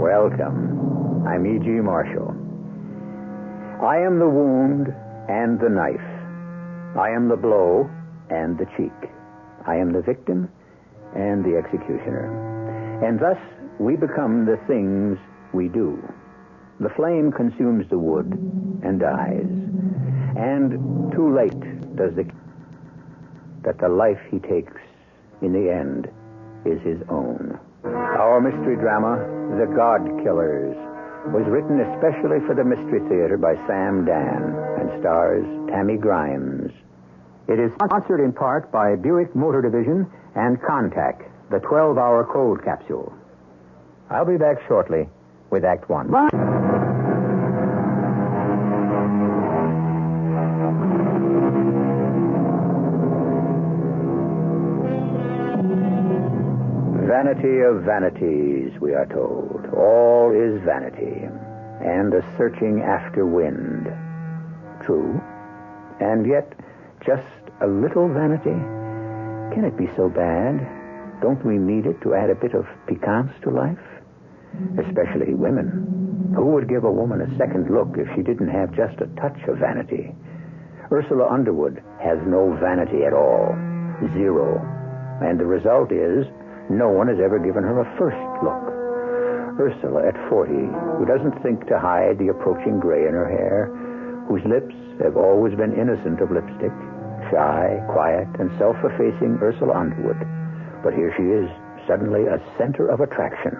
Welcome. I'm E.G. Marshall. I am the wound and the knife. I am the blow and the cheek. I am the victim and the executioner. And thus, we become the things we do. The flame consumes the wood and dies. And too late does that the life he takes in the end is his own. Our mystery drama, The God Killers, was written especially for the Mystery Theater by Sam Dan and stars Tammy Grimes. It is sponsored in part by Buick Motor Division and Contact, the 12-hour cold capsule. I'll be back shortly with Act One. Vanity of vanities, we are told. All is vanity, and a searching after wind. True, and yet just a little vanity? Can it be so bad? Don't we need it to add a bit of piquance to life? Especially women. Who would give a woman a second look if she didn't have just a touch of vanity? Ursula Underwood has no vanity at all. Zero. And the result is, no one has ever given her a first look. Ursula, at 40, who doesn't think to hide the approaching gray in her hair, whose lips have always been innocent of lipstick, shy, quiet, and self-effacing Ursula Underwood. But here she is, suddenly a center of attraction,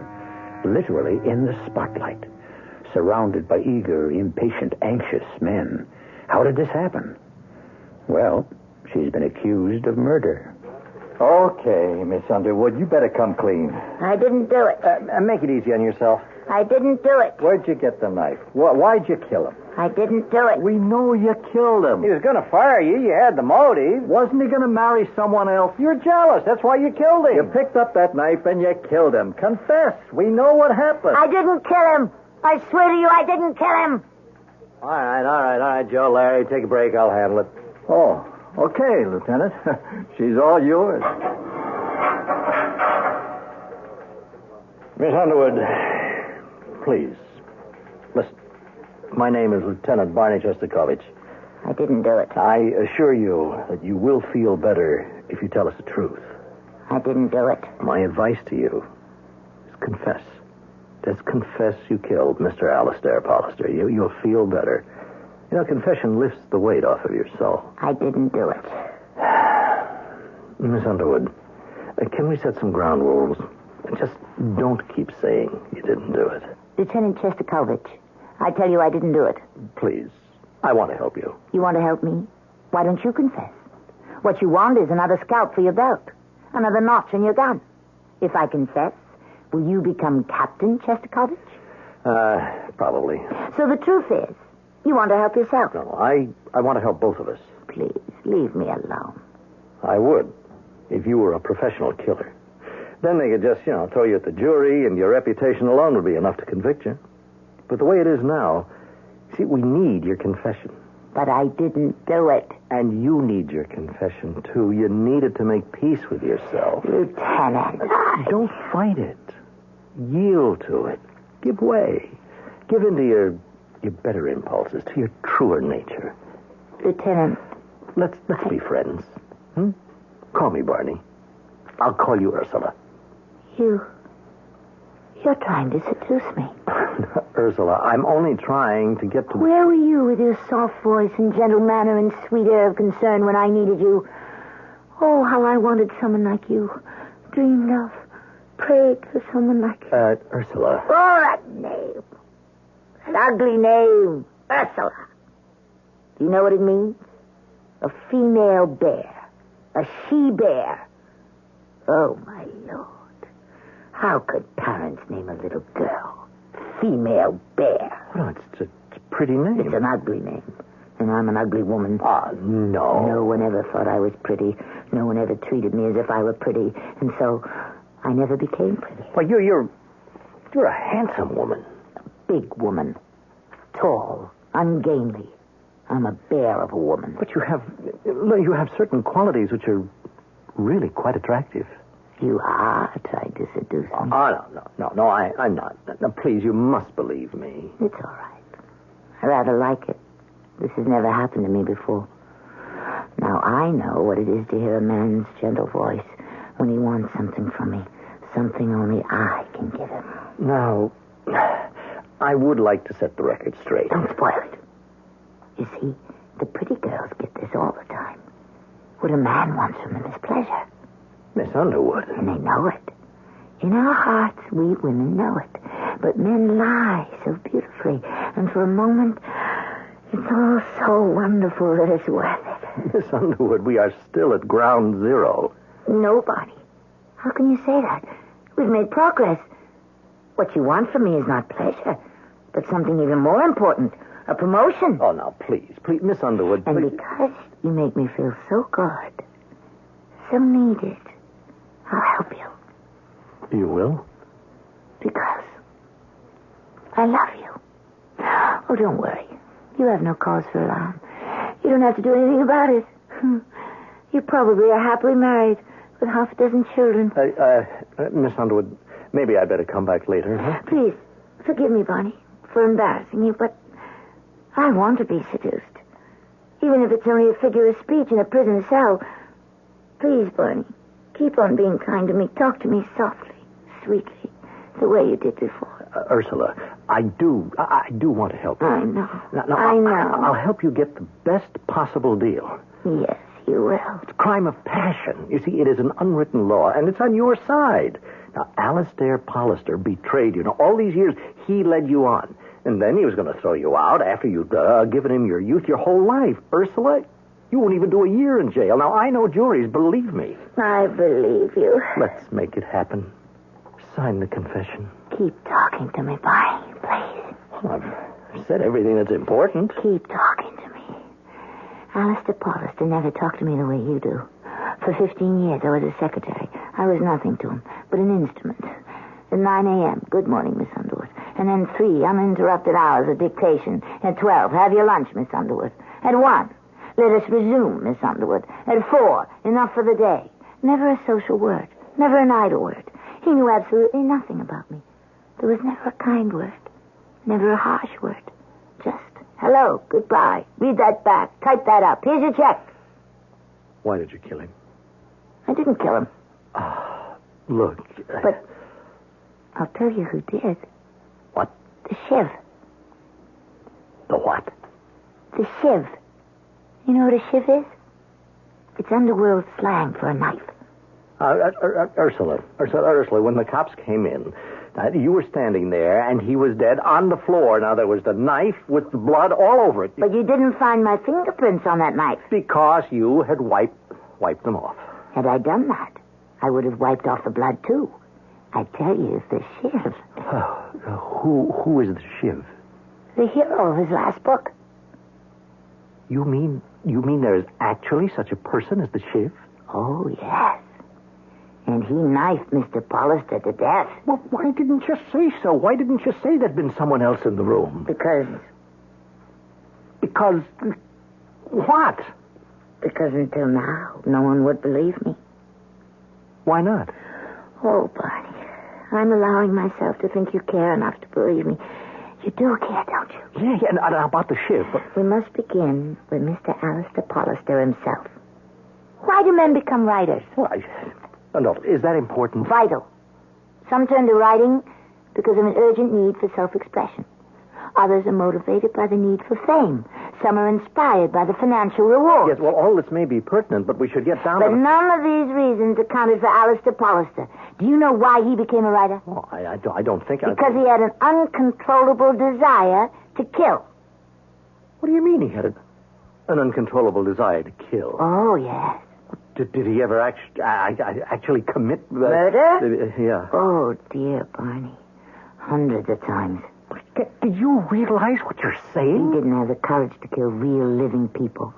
literally in the spotlight, surrounded by eager, impatient, anxious men. How did this happen? Well, she's been accused of murder. Okay, Miss Underwood, you better come clean. I didn't do it. Make it easy on yourself. I didn't do it. Where'd you get the knife? Why'd you kill him? I didn't do it. We know you killed him. He was going to fire you. You had the motive. Wasn't he going to marry someone else? You're jealous. That's why you killed him. You picked up that knife and you killed him. Confess. We know what happened. I didn't kill him. I swear to you, I didn't kill him. All right, Joe, Larry. Take a break. I'll handle it. Oh, okay, Lieutenant. She's all yours. Miss Underwood, please. Listen, my name is Lieutenant Barney Shostakovich. I didn't do it. I assure you that you will feel better if you tell us the truth. I didn't do it. My advice to you is confess. Just confess you killed Mr. Alistair Pollister. You'll feel better. You know, confession lifts the weight off of your soul. I didn't do it. Miss Underwood, can we set some ground rules? Just don't keep saying you didn't do it. Lieutenant Shostakovich, I tell you I didn't do it. Please, I want to help you. You want to help me? Why don't you confess? What you want is another scalp for your belt, another notch in your gun. If I confess, will you become Captain Shostakovich? Probably. So the truth is, you want to help yourself? No, I want to help both of us. Please, leave me alone. I would, if you were a professional killer. Then they could just, throw you at the jury, and your reputation alone would be enough to convict you. But the way it is now, see, we need your confession. But I didn't do it. And you need your confession, too. You need it to make peace with yourself. Lieutenant. Don't fight it. Yield to it. Give way. Give in to your better impulses, to your truer nature. Lieutenant. Let's be friends. Call me Barney. I'll call you Ursula. You're trying to seduce me. Ursula, I'm only trying to get to... Where were you with your soft voice and gentle manner and sweet air of concern when I needed you? Oh, how I wanted someone like you. Dreamed of, prayed for someone like you. Ursula. Oh, that name. That ugly name. Ursula. Do you know what it means? A female bear. A she-bear. Oh, my Lord. How could parents name a little girl Female Bear? Well, it's a pretty name. It's an ugly name. And I'm an ugly woman. No. No one ever thought I was pretty. No one ever treated me as if I were pretty. And so I never became pretty. Well, you're a handsome woman. A big woman. Tall. Ungainly. I'm a bear of a woman. But you have certain qualities which are really quite attractive. You are trying to seduce me. No, I'm not. Now, please, you must believe me. It's all right. I rather like it. This has never happened to me before. Now, I know what it is to hear a man's gentle voice when he wants something from me. Something only I can give him. Now, I would like to set the record straight. Don't spoil it. You see, the pretty girls get this all the time. What a man wants from them is pleasure. Miss Underwood. And they know it. In our hearts, we women know it. But men lie so beautifully. And for a moment, it's all so wonderful that it's worth it. Miss Underwood, we are still at ground zero. Nobody. How can you say that? We've made progress. What you want from me is not pleasure, but something even more important, a promotion. Oh, now, please, Miss Underwood, please. And because you make me feel so good, so needed, I'll help you. You will? Because I love you. Oh, don't worry. You have no cause for alarm. You don't have to do anything about it. You probably are happily married with half a dozen children. Miss Underwood, maybe I'd better come back later, huh? Please, forgive me, Barney, for embarrassing you, but I want to be seduced. Even if it's only a figure of speech in a prison cell. Please, Barney, keep on being kind to me. Talk to me softly, sweetly, the way you did before. Ursula, I do want to help you. I know. Now, I know. I'll help you get the best possible deal. Yes, you will. It's a crime of passion. You see, it is an unwritten law, and it's on your side. Now, Alistair Pollister betrayed you. Now, all these years, he led you on. And then he was going to throw you out after you'd given him your youth, your whole life. Ursula, you won't even do a year in jail. Now, I know juries, believe me. I believe you. Let's make it happen. Sign the confession. Keep talking to me, Barney, please. Well, I've said everything that's important. Keep talking to me. Alistair Pollister never talked to me the way you do. For 15 years, I was a secretary. I was nothing to him, but an instrument. At 9 a.m., good morning, Miss Underwood. And then 3 uninterrupted hours of dictation. At 12, have your lunch, Miss Underwood. At 1, let us resume, Miss Underwood. At 4, enough for the day. Never a social word. Never an idle word. He knew absolutely nothing about me. There was never a kind word. Never a harsh word. Just, hello, goodbye. Read that back. Type that up. Here's your check. Why did you kill him? I didn't kill him. Look. But I'll tell you who did. What? The Shiv. The what? The Shiv. You know what a Shiv is? It's underworld slang for a knife. Ursula, when the cops came in, you were standing there, and he was dead on the floor. Now, there was the knife with the blood all over it. But you didn't find my fingerprints on that knife. Because you had wiped them off. Had I done that, I would have wiped off the blood, too. I tell you, the Shiv. Who is the Shiv? The hero of his last book. You mean there is actually such a person as the Shiv? Oh, yes. And he knifed Mr. Pollister to death. Well, why didn't you say so? Why didn't you say there'd been someone else in the room? Because what? Because until now, no one would believe me. Why not? Oh, Barney, I'm allowing myself to think you care enough to believe me. You do care, don't you? Yeah, and about the Shiv. We must begin with Mr. Alistair Pollister himself. Why do men become writers? Well, no, is that important? Vital. Some turn to writing because of an urgent need for self-expression. Others are motivated by the need for fame. Some are inspired by the financial reward. Yes, well, all this may be pertinent, but we should get down but to... But none of these reasons accounted for Alistair Pollister. Do you know why he became a writer? Oh, I don't think... Because he had an uncontrollable desire to kill. What do you mean he had an uncontrollable desire to kill? Oh, yes. Did he ever actually commit... Murder? Yeah. Oh, dear, Barney. Hundreds of times. Do you realize what you're saying? He didn't have the courage to kill real living people.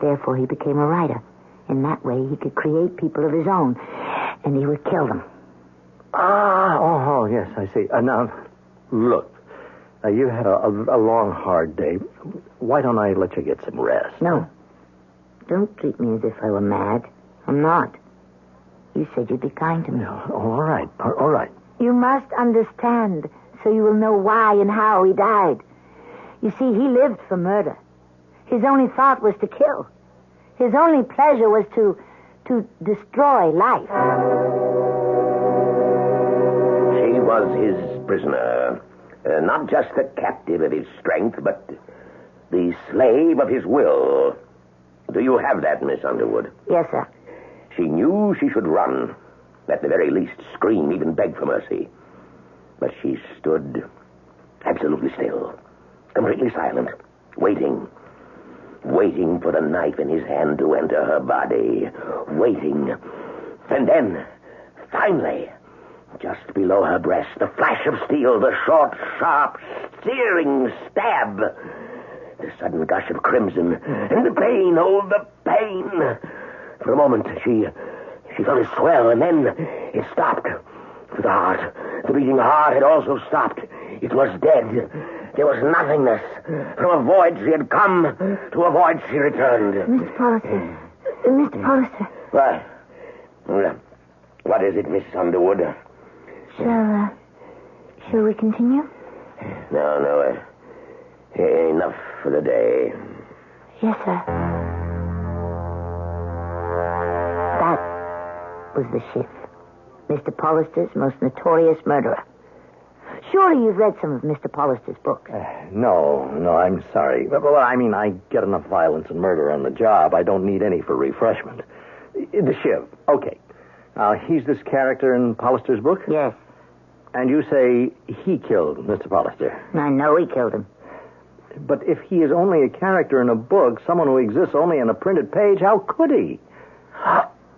Therefore, he became a writer. In that way, he could create people of his own. And he would kill them. Oh, yes, I see. Now, look. You had a long, hard day. Why don't I let you get some rest? No. Don't treat me as if I were mad. I'm not. You said you'd be kind to me. No, all right, all right. You must understand, so you will know why and how he died. You see, he lived for murder. His only thought was to kill. His only pleasure was to destroy life. She was his prisoner. Not just the captive of his strength, but the slave of his will. Do you have that, Miss Underwood? Yes, sir. She knew she should run. At the very least, scream, even beg for mercy. But she stood absolutely still, completely silent, waiting for the knife in his hand to enter her body, waiting. And then, finally, just below her breast, the flash of steel, the short, sharp, searing stab, the sudden gush of crimson, and the pain, oh, the pain. For a moment, she felt it swell, and then it stopped. The heart, the beating heart had also stopped. It was dead. There was nothingness. From a void she had come, to a void she returned. Mr. Pollister. Mr. Pollister. What is it, Miss Underwood? Shall we continue? No. Enough for the day. Yes, sir. That was the Shiv. Mr. Pollister's most notorious murderer. Surely you've read some of Mr. Pollister's books. No, I'm sorry. Well, I mean, I get enough violence and murder on the job. I don't need any for refreshment. The Shiv. Okay. Now, he's this character in Pollister's book? Yes. And you say he killed Mr. Pollister? I know he killed him. But if he is only a character in a book, someone who exists only on a printed page, how could he?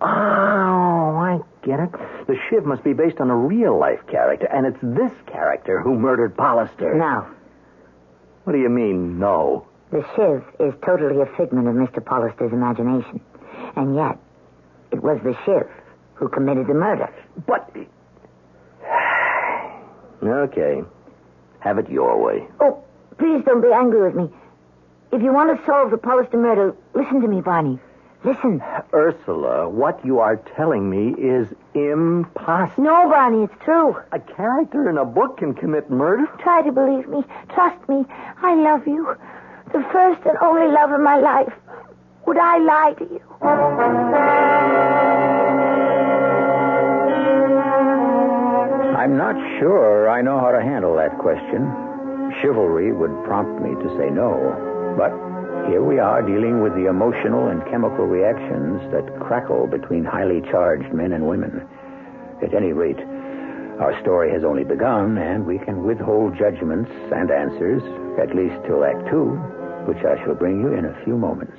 Oh, I get it. The Shiv must be based on a real-life character, and it's this character who murdered Pollister. No. What do you mean, no? The Shiv is totally a figment of Mr. Pollister's imagination. And yet, it was the Shiv who committed the murder. But... Okay. Have it your way. Oh, please don't be angry with me. If you want to solve the Pollister murder, listen to me, Barney. Listen. Ursula, what you are telling me is impossible. No, Barney, it's true. A character in a book can commit murder? Try to believe me. Trust me. I love you. The first and only love of my life. Would I lie to you? I'm not sure I know how to handle that question. Chivalry would prompt me to say no. But here we are dealing with the emotional and chemical reactions that crackle between highly charged men and women. At any rate, our story has only begun, and we can withhold judgments and answers, at least till Act 2, which I shall bring you in a few moments.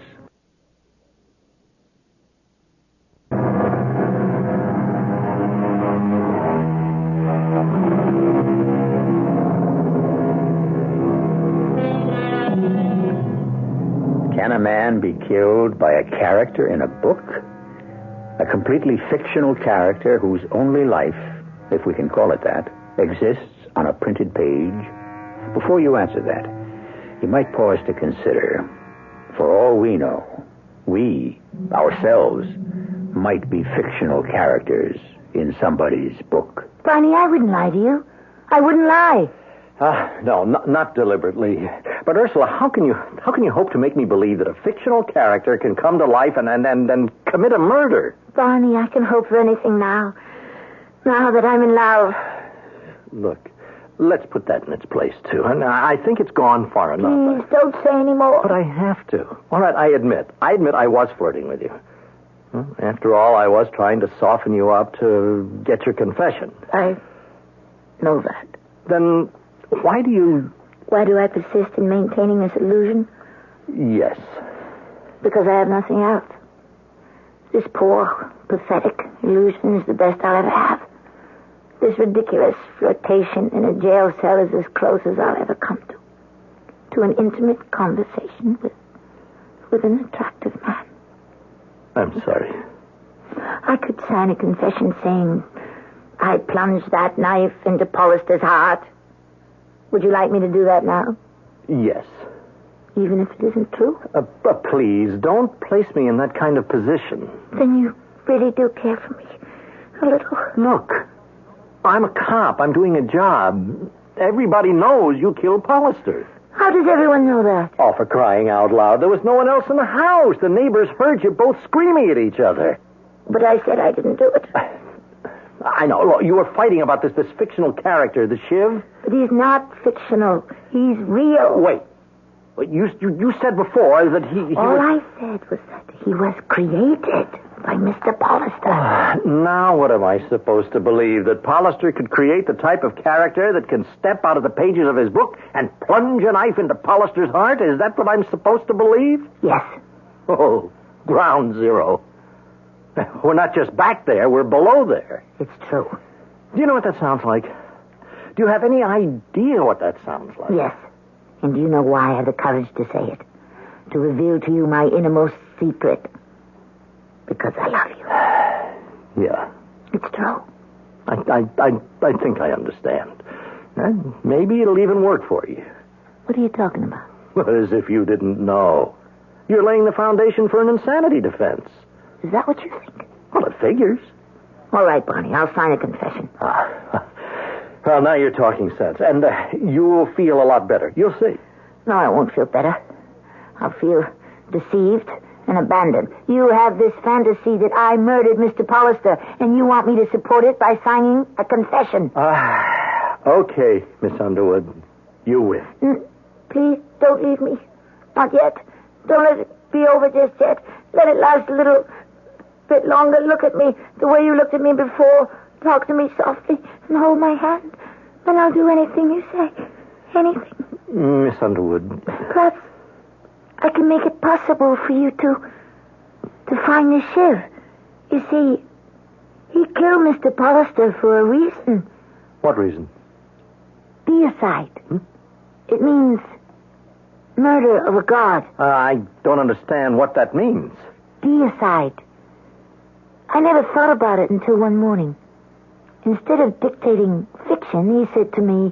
Can a man be killed by a character in a book? A completely fictional character whose only life, if we can call it that, exists on a printed page? Before you answer that, you might pause to consider, for all we know, we, ourselves, might be fictional characters in somebody's book. Barney, I wouldn't lie to you. I wouldn't lie. No, not deliberately. But Ursula, how can you hope to make me believe that a fictional character can come to life and commit a murder? Barney, I can hope for anything now. Now that I'm in love. Look, let's put that in its place, too. And I think it's gone far enough. Please, don't say any more. But I have to. All right, I admit I was flirting with you. After all, I was trying to soften you up to get your confession. I know that. Then why do I persist in maintaining this illusion? Yes. Because I have nothing else. This poor, pathetic illusion is the best I'll ever have. This ridiculous flirtation in a jail cell is as close as I'll ever come to an intimate conversation with an attractive man. I'm sorry. I could sign a confession saying I plunged that knife into Pollister's heart. Would you like me to do that now? Yes. Even if it isn't true? Please, don't place me in that kind of position. Then you really do care for me. A little. Look, I'm a cop. I'm doing a job. Everybody knows you killed Pollister. How does everyone know that? Oh, for crying out loud. There was no one else in the house. The neighbors heard you both screaming at each other. But I said I didn't do it. I know. Look, you were fighting about this fictional character, the Shiv. But he's not fictional. He's real. Wait. You said before that he All was... I said was that he was created by Mr. Pollister. Now what am I supposed to believe? That Pollister could create the type of character that can step out of the pages of his book and plunge a knife into Pollister's heart? Is that what I'm supposed to believe? Yes. Oh, ground zero. We're not just back there, we're below there. It's true. Do you know what that sounds like? Do you have any idea what that sounds like? Yes. And do you know why I have the courage to say it? To reveal to you my innermost secret. Because I love you. Yeah. It's true. I think I understand. And maybe it'll even work for you. What are you talking about? Well, as if you didn't know. You're laying the foundation for an insanity defense. Is that what you think? Well, it figures. All right, Barney, I'll sign a confession. Well, now you're talking sense. And you'll feel a lot better. You'll see. No, I won't feel better. I'll feel deceived and abandoned. You have this fantasy that I murdered Mr. Pollister, and you want me to support it by signing a confession. Okay, Miss Underwood. You win. Please, don't leave me. Not yet. Don't let it be over just yet. Let it last a little bit longer. Look at me the way you looked at me before. Talk to me softly and hold my hand. Then I'll do anything you say. Anything. Miss Underwood. Perhaps I can make it possible for you to find the Shiv. You see, he killed Mr. Pollister for a reason. What reason? Deicide. It means murder of a god. I don't understand what that means. Deicide. I never thought about it until one morning. Instead of dictating fiction, he said to me,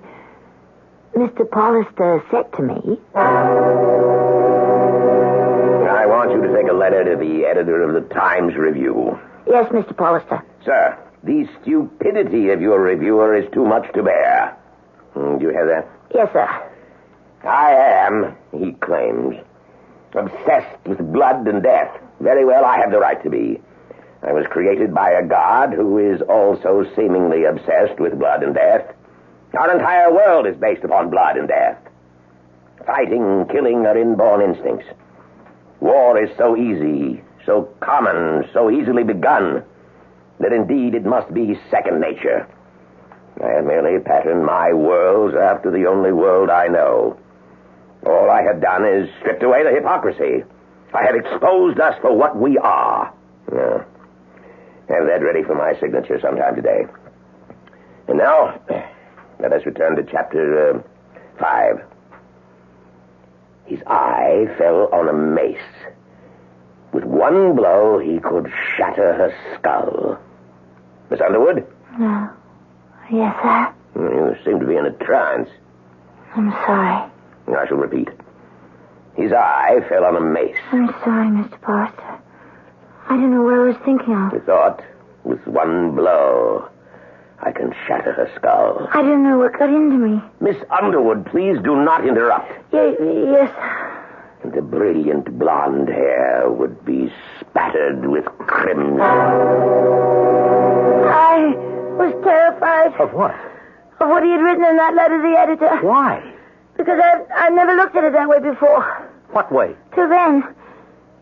Mr. Pollister said to me... I want you to take a letter to the editor of the Times Review. Yes, Mr. Pollister. Sir, the stupidity of your reviewer is too much to bear. Do you hear that? Yes, sir. I am, he claims, obsessed with blood and death. Very well, I have the right to be. I was created by a god who is also seemingly obsessed with blood and death. Our entire world is based upon blood and death. Fighting, killing are inborn instincts. War is so easy, so common, so easily begun, that indeed it must be second nature. I have merely patterned my worlds after the only world I know. All I have done is stripped away the hypocrisy. I have exposed us for what we are. Yeah. Have that ready for my signature sometime today. And now, let us return to chapter 5. His eye fell on a mace. With one blow, he could shatter her skull. Miss Underwood? No. Yes, sir? You seem to be in a trance. I'm sorry. I shall repeat. His eye fell on a mace. I'm sorry, Mr. Pollister. I don't know what I was thinking of. He thought, with one blow, I can shatter her skull. I don't know what got into me. Miss Underwood, please do not interrupt. Yes. The brilliant blonde hair would be spattered with crimson. I was terrified. Of what? Of what he had written in that letter to the editor. Why? Because I've never looked at it that way before. What way? Till then,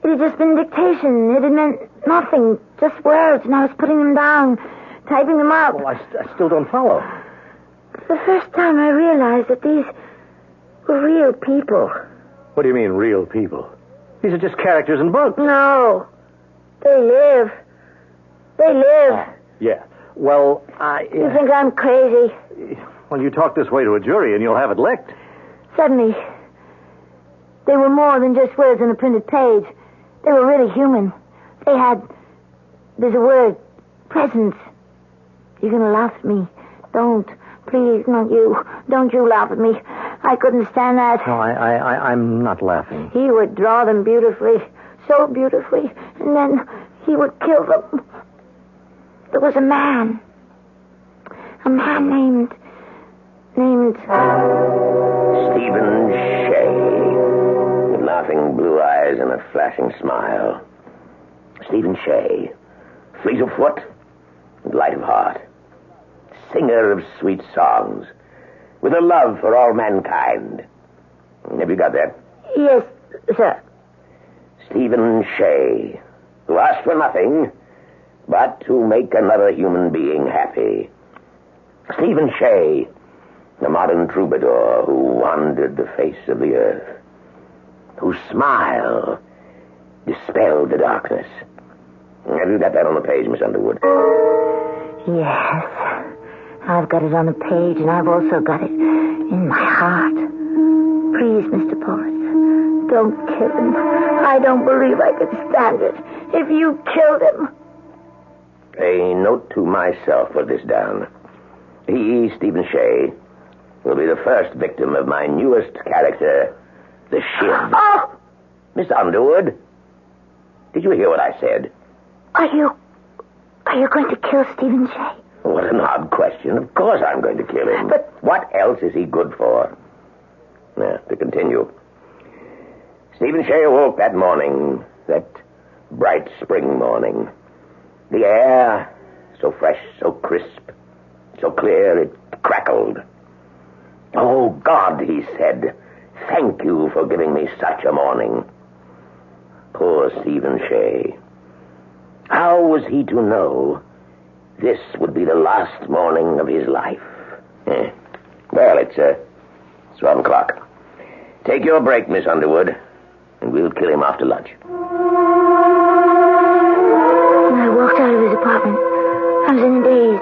it had just been dictation. It had meant nothing, just words, and I was putting them down, typing them up. Well, I still don't follow. For the first time, I realized that these were real people. What do you mean, real people? These are just characters in books. No. They live. Yeah. Well, You think I'm crazy? Well, you talk this way to a jury and you'll have it licked. Suddenly, they were more than just words on a printed page. They were really human. They had, there's a word, presence. You're going to laugh at me. Don't. Please, not you. Don't you laugh at me. I couldn't stand that. No, I'm not laughing. He would draw them beautifully, so beautifully, and then he would kill them. there was a man. A man named... Stephen Shea, with laughing blue eyes and a flashing smile. Stephen Shea, fleet of foot and light of heart. Singer of sweet songs, with a love for all mankind. Have you got that? Yes, sir. Stephen Shea, who asked for nothing but to make another human being happy. Stephen Shea, the modern troubadour who wandered the face of the earth, whose smile dispelled the darkness. Have you got that on the page, Miss Underwood? Yes. I've got it on the page, and I've also got it in my heart. Please, Mr. Porth, don't kill him. I don't believe I could stand it if you killed him. A note to myself for this down. He, Stephen Shea, will be the first victim of my newest character, the Shiv. Oh! Miss Underwood, did you hear what I said? Are you going to kill Stephen Shea? What an odd question. Of course I'm going to kill him. But what else is he good for? Now, to continue. Stephen Shea awoke that morning, that bright spring morning. The air, so fresh, so crisp, so clear, it crackled. Oh, God, he said, thank you for giving me such a morning. Poor Stephen Shea. How was he to know this would be the last morning of his life? Well, it's 12 o'clock. Take your break, Miss Underwood, and we'll kill him after lunch. When I walked out of his apartment, I was in a daze.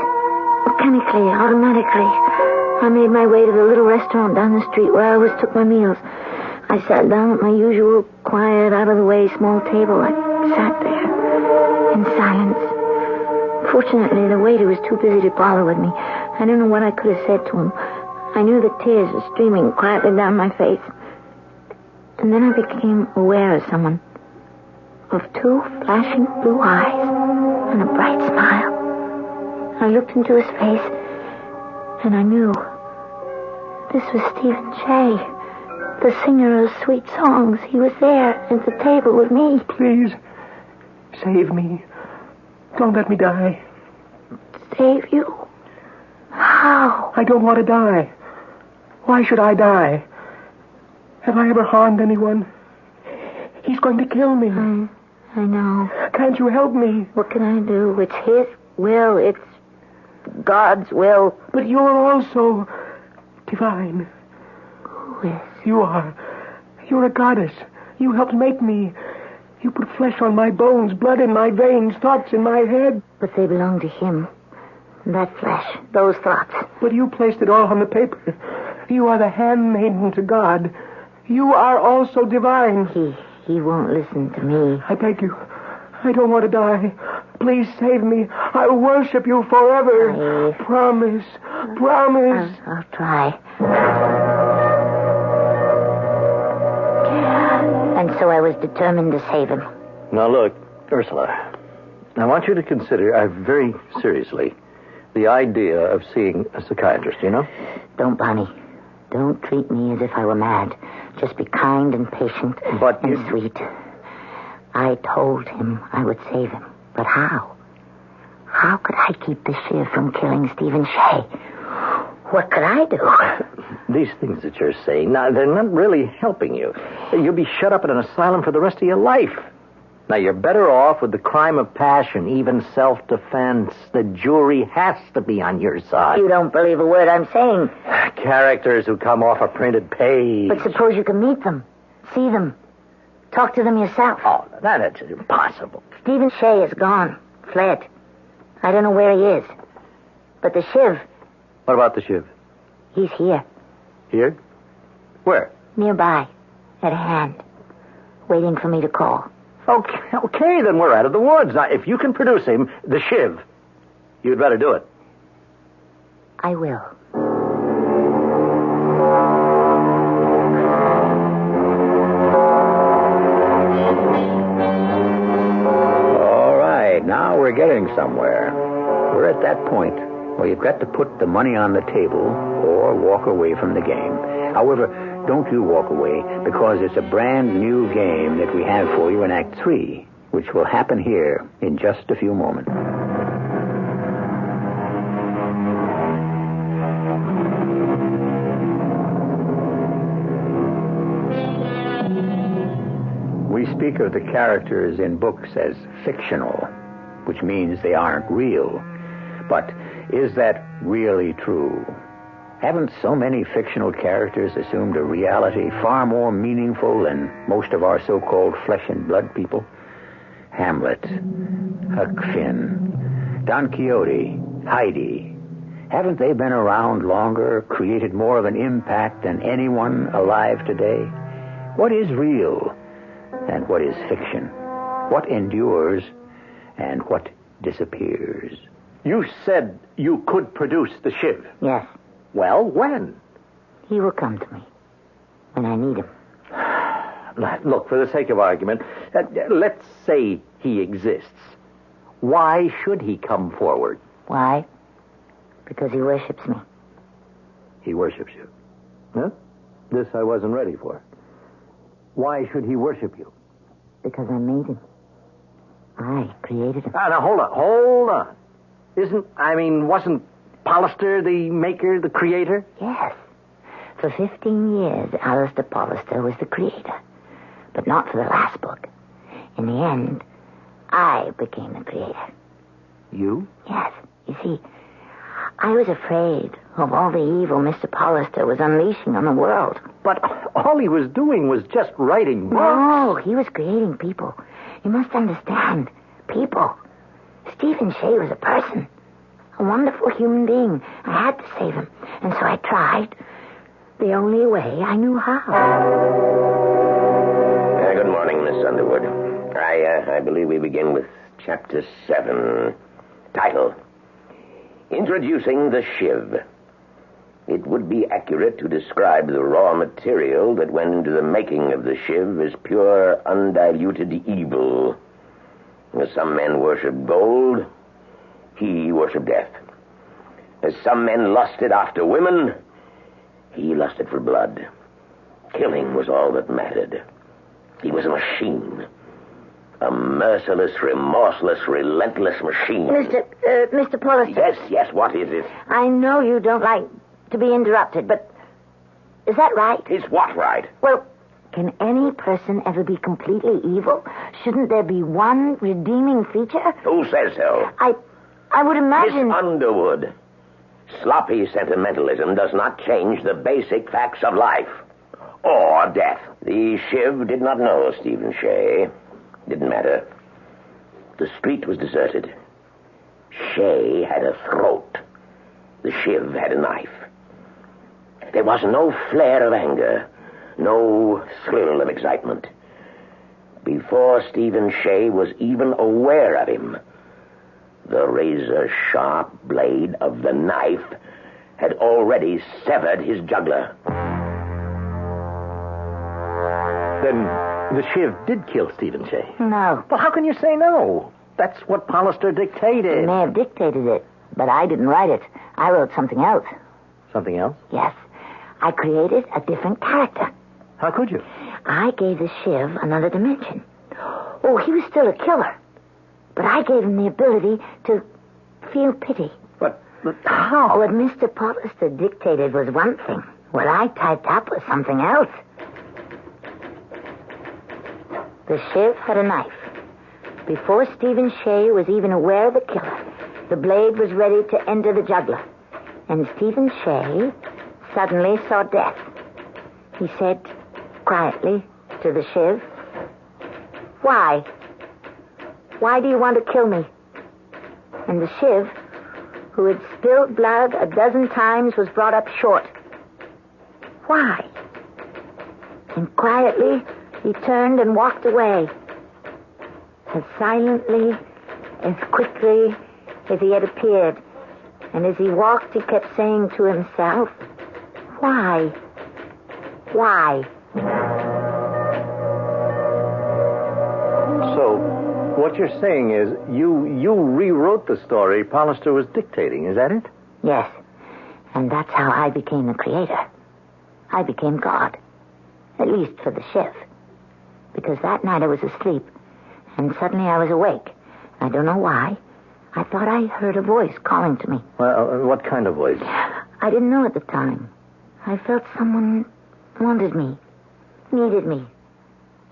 Mechanically, automatically, I made my way to the little restaurant down the street where I always took my meals. I sat down at my usual, quiet, out-of-the-way small table. I sat there in silence. Fortunately, the waiter was too busy to bother with me. I don't know what I could have said to him. I knew the tears were streaming quietly down my face. And then I became aware of someone. Of two flashing blue eyes and a bright smile. I looked into his face, and I knew this was Stephen Shea, the singer of sweet songs. He was there at the table with me. Please, save me. Don't let me die. Save you? How? I don't want to die. Why should I die? Have I ever harmed anyone? He's going to kill me. I know. Can't you help me? What can I do? It's his will. It's God's will. But you're also divine. Who is? You are. You're a goddess. You helped make me. You put flesh on my bones, blood in my veins, thoughts in my head. But they belong to him. That flesh, those thoughts. But you placed it all on the paper. You are the handmaiden to God. You are also divine. He won't listen to me. I beg you. I don't want to die. Please save me. I'll worship you forever. Promise. Promise. I'll try. And so I was determined to save him. Now look, Ursula, I want you to consider very seriously the idea of seeing a psychiatrist, you know? Don't, Bonnie. Don't treat me as if I were mad. Just be kind and patient and sweet. I told him I would save him. But how? How could I keep the Shiv from killing Stephen Shea? What could I do? These things that you're saying, now, they're not really helping you. You'll be shut up in an asylum for the rest of your life. Now, you're better off with the crime of passion, even self-defense. The jury has to be on your side. You don't believe a word I'm saying. Characters who come off a printed page. But suppose you can meet them, see them, talk to them yourself. Oh, that's impossible. Stephen Shea is gone, fled. I don't know where he is. But the Shiv... What about the Shiv? He's here. Here? Where? Nearby, at hand, waiting for me to call. Okay, then we're out of the woods. Now, if you can produce him, the Shiv, you'd better do it. I will. All right, now we're getting somewhere. We're at that point where you've got to put the money on the table or walk away from the game. However, don't you walk away, because it's a brand new game that we have for you in Act 3, which will happen here in just a few moments. We speak of the characters in books as fictional, which means they aren't real. But is that really true? Haven't so many fictional characters assumed a reality far more meaningful than most of our so-called flesh and blood people? Hamlet, Huck Finn, Don Quixote, Heidi. Haven't they been around longer, created more of an impact than anyone alive today? What is real and what is fiction? What endures and what disappears? You said you could produce the Shiv. Yes. Well, when? He will come to me when I need him. Look, for the sake of argument, let's say he exists. Why should he come forward? Why? Because he worships me. He worships you. Huh? This I wasn't ready for. Why should he worship you? Because I made him. I created him. Now, hold on. Wasn't Hollister the maker, the creator? Yes. For 15 years, Alistair Hollister was the creator. But not for the last book. In the end, I became the creator. You? Yes. You see, I was afraid of all the evil Mr. Hollister was unleashing on the world. But all he was doing was just writing books. No, he was creating people. You must understand. People. Stephen Shea was a person. A wonderful human being. I had to save him. And so I tried. The only way I knew how. Good morning, Miss Underwood. I believe we begin with Chapter 7. Title: Introducing the Shiv. It would be accurate to describe the raw material that went into the making of the Shiv as pure, undiluted evil. As some men worship gold, he worshiped death. As some men lusted after women, he lusted for blood. Killing was all that mattered. He was a machine. A merciless, remorseless, relentless machine. Mr. Hollister. Yes, what is it? I know you don't like to be interrupted, but is that right? Is what right? Well, can any person ever be completely evil? Shouldn't there be one redeeming feature? Who says so? I would imagine... Miss Underwood, sloppy sentimentalism does not change the basic facts of life or death. The Shiv did not know Stephen Shea. Didn't matter. The street was deserted. Shea had a throat. The Shiv had a knife. There was no flare of anger, no thrill of excitement. Before Stephen Shea was even aware of him, the razor-sharp blade of the knife had already severed his jugular. Then the Shiv did kill Stephen Shea. No. Well, how can you say no? That's what Hollister dictated. He may have dictated it, but I didn't write it. I wrote something else. Something else? Yes. I created a different character. How could you? I gave the Shiv another dimension. Oh, he was still a killer. But I gave him the ability to feel pity. But how? What Mr. Hollister dictated was one thing. What I typed up was something else. The Shiv had a knife. Before Stephen Shea was even aware of the killer, the blade was ready to enter the jugular. And Stephen Shea suddenly saw death. He said quietly to the Shiv, "Why? Why do you want to kill me?" And the Shiv, who had spilled blood a dozen times, was brought up short. Why? And quietly, he turned and walked away. As silently, as quickly as he had appeared. And as he walked, he kept saying to himself, "Why? Why?" So, what you're saying is you rewrote the story Pallister was dictating. Is that it? Yes. And that's how I became the creator. I became God. At least for the Shiv. Because that night I was asleep, and suddenly I was awake. I don't know why. I thought I heard a voice calling to me. Well, what kind of voice? I didn't know at the time. I felt someone wanted me, needed me.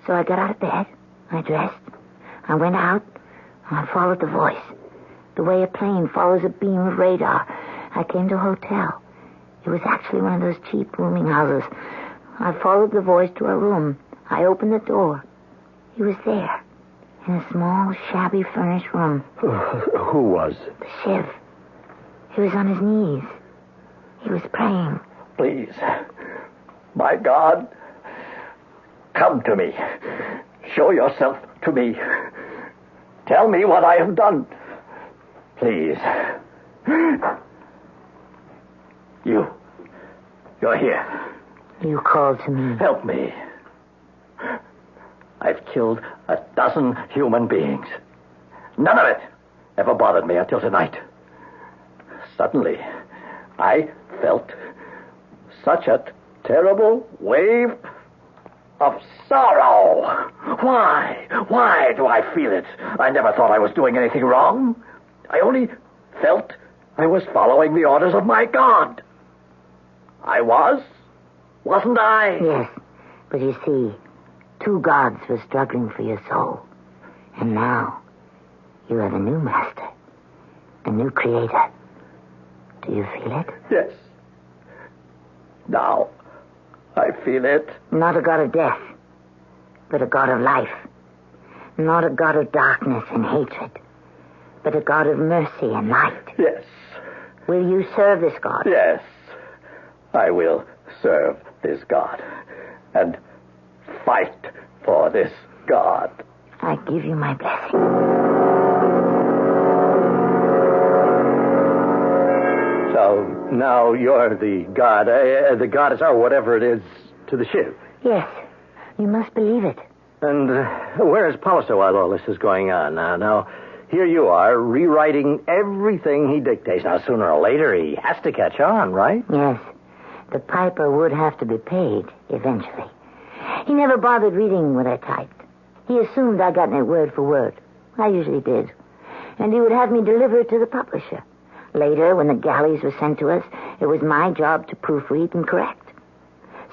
So I got out of bed. I dressed. I went out. I followed the voice. The way a plane follows a beam of radar. I came to a hotel. It was actually one of those cheap rooming houses. I followed the voice to a room. I opened the door. He was there, in a small, shabby, furnished room. Who was? The Shiv. He was on his knees. He was praying. Please, my God, come to me. Show yourself to me. Tell me what I have done. Please. You're here. You called to me. Help me. I've killed 12 human beings. None of it ever bothered me until tonight. Suddenly, I felt such a terrible wave of sorrow. Why? Why do I feel it? I never thought I was doing anything wrong. I only felt I was following the orders of my God. I was, wasn't I? Yes, but you see, 2 gods were struggling for your soul. And now, you have a new master, a new creator. Do you feel it? Yes. Now, I feel it. Not a god of death, but a god of life. Not a god of darkness and hatred, but a god of mercy and light. Yes. Will you serve this god? Yes. I will serve this God and fight for this God. I give you my blessing. So now you're the god, the goddess, or whatever it is, to the Shiv. Yes, you must believe it. And where is Pallister while all this is going on? Now, here you are, rewriting everything he dictates. Now, sooner or later, he has to catch on, right? Yes. The piper would have to be paid, eventually. He never bothered reading what I typed. He assumed I got it word for word. I usually did. And he would have me deliver it to the publisher. Later, when the galleys were sent to us, it was my job to proofread and correct.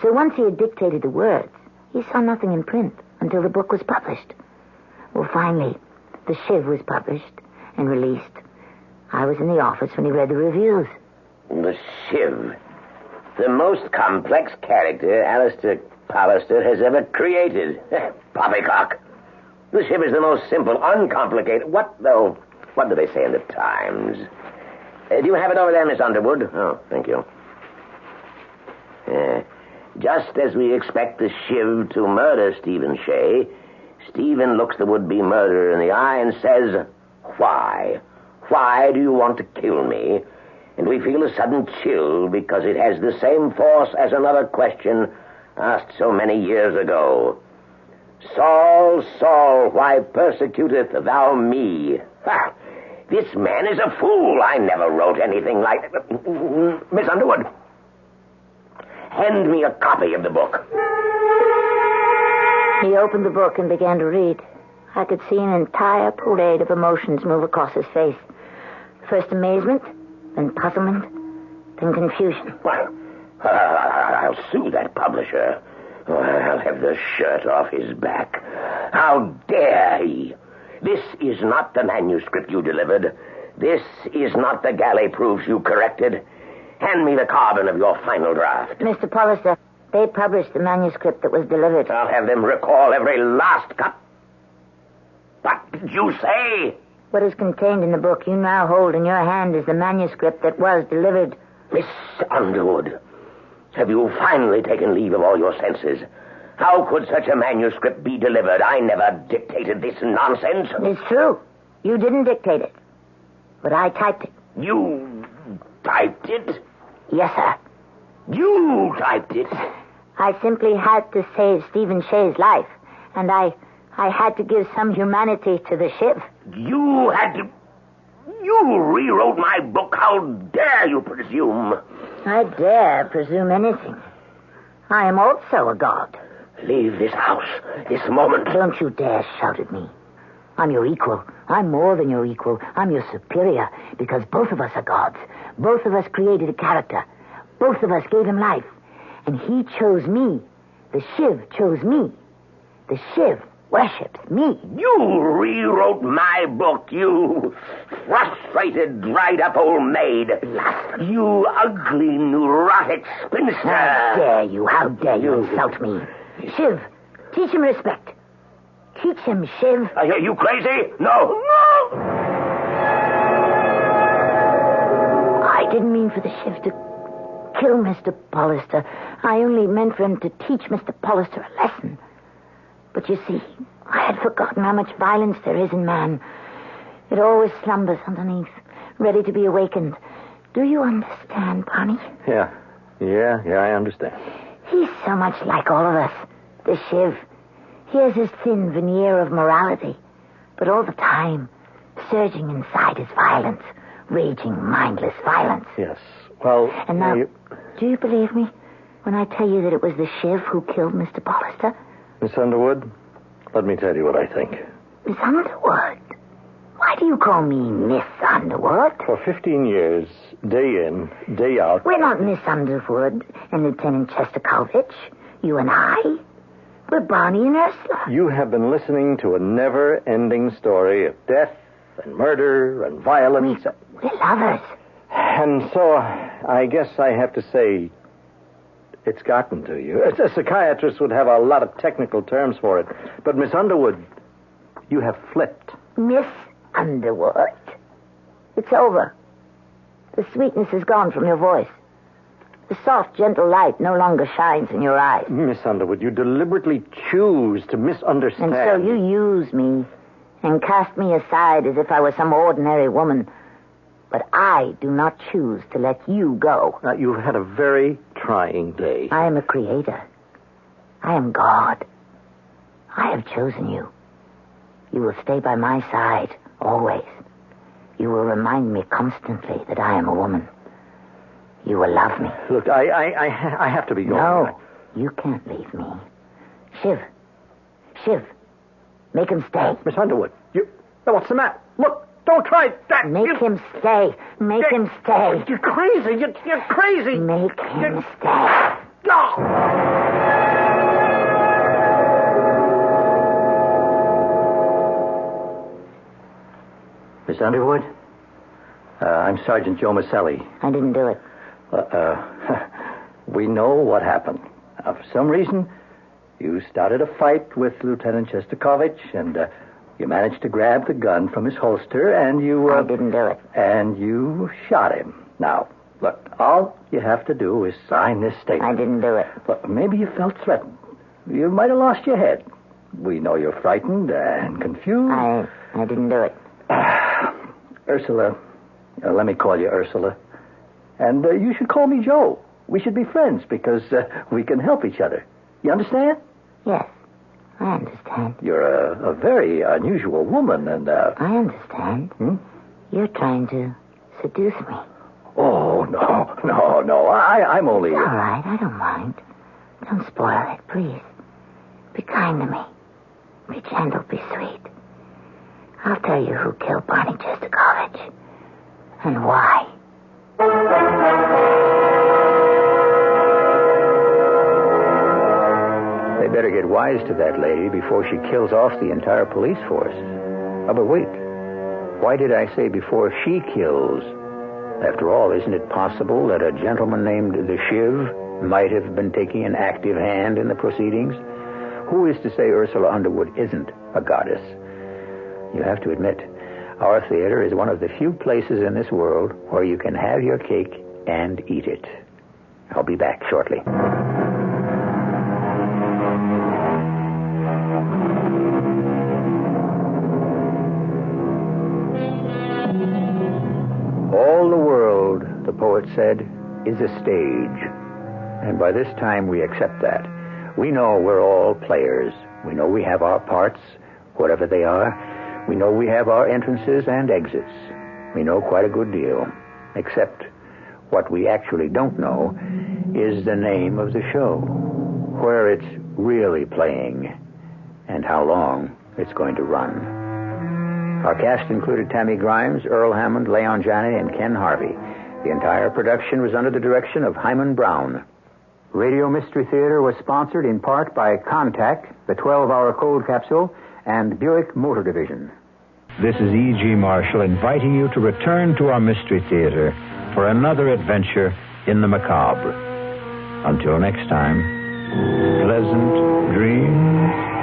So once he had dictated the words, he saw nothing in print until the book was published. Well, finally, the Shiv was published and released. I was in the office when he read the reviews. The Shiv. The most complex character Alistair Pallister has ever created. Poppycock. The Shiv is the most simple, uncomplicated... What do they say in the Times? Do you have it over there, Miss Underwood? Oh, thank you. Just as we expect the Shiv to murder Stephen Shea, Stephen looks the would-be murderer in the eye and says, "Why? Why do you want to kill me?" And we feel a sudden chill because it has the same force as another question asked so many years ago. "Saul, Saul, why persecutest thou me?" Ha! This man is a fool. I never wrote anything like that. Miss Underwood, hand me a copy of the book. He opened the book and began to read. I could see an entire parade of emotions move across his face. First amazement, then puzzlement, then confusion. Well, I'll sue that publisher. I'll have the shirt off his back. How dare he? This is not the manuscript you delivered. This is not the galley proofs you corrected. Hand me the carbon of your final draft. Mr. Pallister, they published the manuscript that was delivered. I'll have them recall every last cup. What did you say? What is contained in the book you now hold in your hand is the manuscript that was delivered. Miss Underwood, have you finally taken leave of all your senses? How could such a manuscript be delivered? I never dictated this nonsense. It's true. You didn't dictate it. But I typed it. You typed it? Yes, sir. You typed it? I simply had to save Stephen Shea's life. And I I had to give some humanity to the Shiv. You had to... You rewrote my book. How dare you presume? I dare presume anything. I am also a god. Leave this house this moment. Don't you dare shout at me. I'm your equal. I'm more than your equal. I'm your superior, because both of us are gods. Both of us created a character. Both of us gave him life. And he chose me. The Shiv chose me. The Shiv worships me. You rewrote my book, you frustrated, dried-up old maid. You ugly, neurotic spinster. How dare you insult me. Shiv, teach him respect. Teach him, Shiv. Are you crazy? No. I didn't mean for the Shiv to kill Mr. Pollister. I only meant for him to teach Mr. Pollister a lesson. But you see, I had forgotten how much violence there is in man. It always slumbers underneath, ready to be awakened. Do you understand, Barney? Yeah, I understand. He's so much like all of us, the Shiv. He has his thin veneer of morality, but all the time, surging inside is violence, raging, mindless violence. Yes, well... And now, do you believe me when I tell you that it was the Shiv who killed Mr. Pollister? Miss Underwood, let me tell you what I think. Miss Underwood? Why do you call me Miss Underwood? For 15 years, day in, day out... We're not Miss Underwood and Lieutenant Chesterkovich. You and I. We're Barney and Ursula. You have been listening to a never-ending story of death and murder and violence. We're lovers. And so, I guess I have to say, it's gotten to you. A psychiatrist would have a lot of technical terms for it. But, Miss Underwood, you have flipped. Miss Underwood? It's over. The sweetness is gone from your voice. The soft, gentle light no longer shines in your eyes. Miss Underwood, you deliberately choose to misunderstand. And so you use me and cast me aside as if I were some ordinary woman. But I do not choose to let you go. You've had a very trying day. I am a creator. I am God. I have chosen you. You will stay by my side, always. You will remind me constantly that I am a woman. You will love me. Look, I have to be going. No, you can't leave me. Shiv, make him stay. Miss Underwood, what's the matter? Look, don't try that. Make him stay. Make him stay. You're crazy. You're crazy. Make him stay. Miss Underwood, I'm Sergeant Joe Maselli. I didn't do it. We know what happened. For some reason, you started a fight with Lieutenant Chesterkovich, and you managed to grab the gun from his holster, and you... I didn't do it. And you shot him. Now, look, all you have to do is sign this statement. I didn't do it. Look, maybe you felt threatened. You might have lost your head. We know you're frightened and confused. I didn't do it. Ursula, let me call you Ursula. And you should call me Joe. We should be friends because we can help each other. You understand? Yes, I understand. You're a very unusual woman, and... I understand. You're trying to seduce me. Oh, no. I'm only... It's all right, I don't mind. Don't spoil it, please. Be kind to me. Be gentle, be sweet. I'll tell you who killed Barney Chesterkovich. And why. They better get wise to that lady before she kills off the entire police force. Oh, but wait. Why did I say before she kills? After all, isn't it possible that a gentleman named the Shiv might have been taking an active hand in the proceedings? Who is to say Ursula Underwood isn't a goddess? You have to admit, our theater is one of the few places in this world where you can have your cake and eat it. I'll be back shortly. All the world, the poet said, is a stage. And by this time we accept that. We know we're all players. We know we have our parts. Whatever they are, we know we have our entrances and exits. We know quite a good deal. Except what we actually don't know is the name of the show, where it's really playing, and how long it's going to run. Our cast included Tammy Grimes, Earl Hammond, Leon Janney, and Ken Harvey. The entire production was under the direction of Hyman Brown. Radio Mystery Theater was sponsored in part by Contact, the 12-hour cold capsule, and Buick Motor Division. This is E.G. Marshall inviting you to return to our Mystery Theater for another adventure in the macabre. Until next time, pleasant dreams.